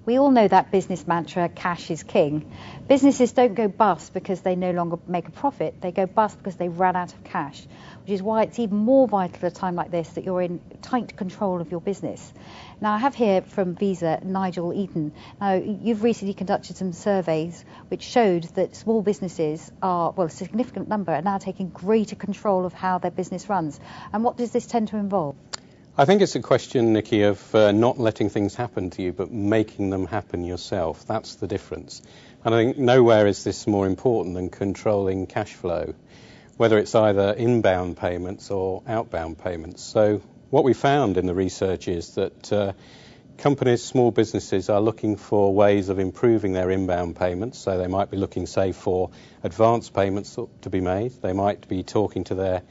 We all know that business mantra, cash is king. Businesses don't go bust because they no longer make a profit. They go bust because they ran out of cash, which is why it's even more vital at a time like this that you're in tight control of your business. Now, I have here from Visa, Nigel Eaton. Now, you've recently conducted some surveys which showed that small businesses a significant number, are now taking greater control of how their business runs. And what does this tend to involve? I think it's a question, Nikki, of not letting things happen to you, but making them happen yourself. That's the difference. And I think nowhere is this more important than controlling cash flow, whether it's either inbound payments or outbound payments. So what we found in the research is that companies, small businesses, are looking for ways of improving their inbound payments. So they might be looking, say, for advance payments to be made. They might be talking to their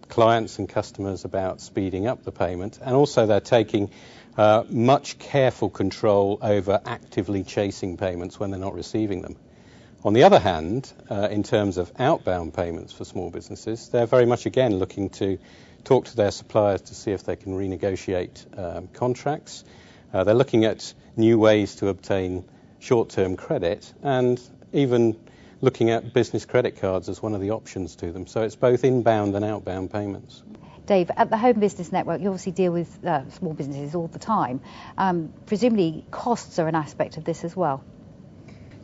clients and customers about speeding up the payment, and also they're taking much careful control over actively chasing payments when they're not receiving them. On the other hand, in terms of outbound payments for small businesses, they're very much again looking to talk to their suppliers to see if they can renegotiate contracts. They're looking at new ways to obtain short-term credit, and even looking at business credit cards as one of the options to them. So it's both inbound and outbound payments. Dave, at the Home Business Network, you obviously deal with small businesses all the time. Presumably costs are an aspect of this as well.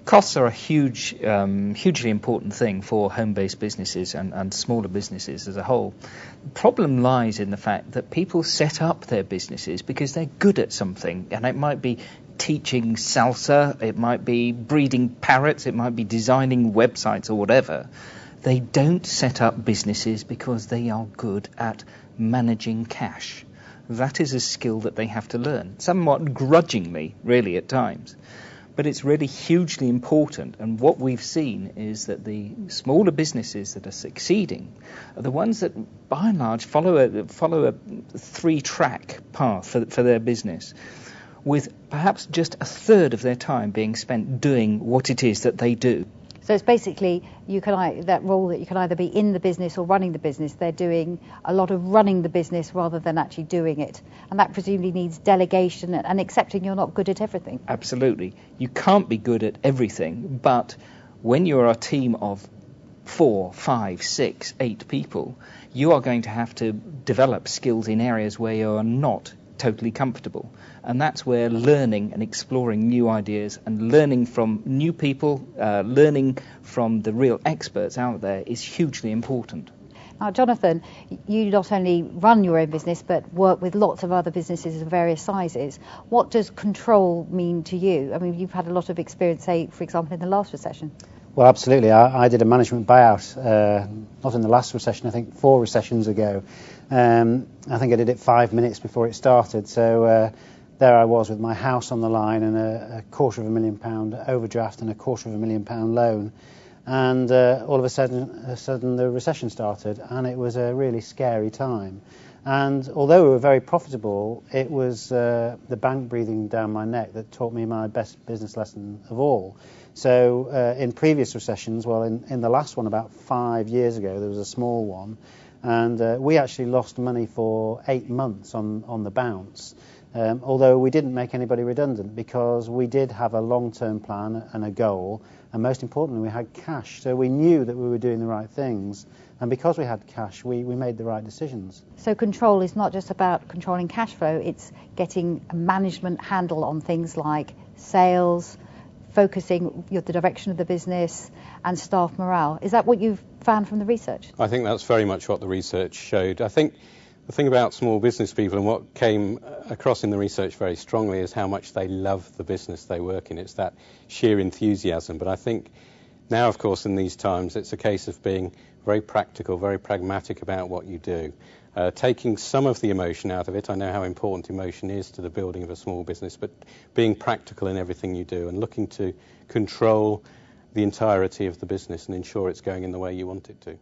Costs are a hugely important thing for home-based businesses and smaller businesses as a whole. The problem lies in the fact that people set up their businesses because they're good at something, and it might be teaching salsa, it might be breeding parrots, it might be designing websites or whatever. They don't set up businesses because they are good at managing cash. That is a skill that they have to learn, somewhat grudgingly, really, at times. But it's really hugely important, and what we've seen is that the smaller businesses that are succeeding are the ones that, by and large, follow a three-track path for their business, with perhaps just a third of their time being spent doing what it is that they do. So it's basically that role that you can either be in the business or running the business. They're doing a lot of running the business rather than actually doing it. And that presumably needs delegation and accepting you're not good at everything. Absolutely. You can't be good at everything, but when you're a team of 4, 5, 6, 8 people, you are going to have to develop skills in areas where you're not totally comfortable, and that's where learning and exploring new ideas and learning from new people, learning from the real experts out there is hugely important. Now, Jonathan, you not only run your own business but work with lots of other businesses of various sizes. What does control mean to you? I mean, you've had a lot of experience, say, for example, in the last recession. Well, absolutely. I did a management buyout, not in the last recession, I think 4 recessions ago. I think I did it 5 minutes before it started. So there I was with my house on the line and a £250,000 overdraft and a £250,000 loan. And all of a sudden the recession started, and it was a really scary time. And although we were very profitable, it was the bank breathing down my neck that taught me my best business lesson of all. So in previous recessions, well, in the last one about 5 years ago, there was a small one, and we actually lost money for 8 months on the bounce, although we didn't make anybody redundant because we did have a long-term plan and a goal, and most importantly, we had cash. So we knew that we were doing the right things, and because we had cash, we made the right decisions. So control is not just about controlling cash flow, it's getting a management handle on things like sales, focusing the direction of the business, and staff morale. Is that what you've found from the research? I think that's very much what the research showed. I think the thing about small business people and what came across in the research very strongly is how much they love the business they work in. It's that sheer enthusiasm. But I think now, of course, in these times, it's a case of being very practical, very pragmatic about what you do. Taking some of the emotion out of it. I know how important emotion is to the building of a small business, but being practical in everything you do and looking to control the entirety of the business and ensure it's going in the way you want it to.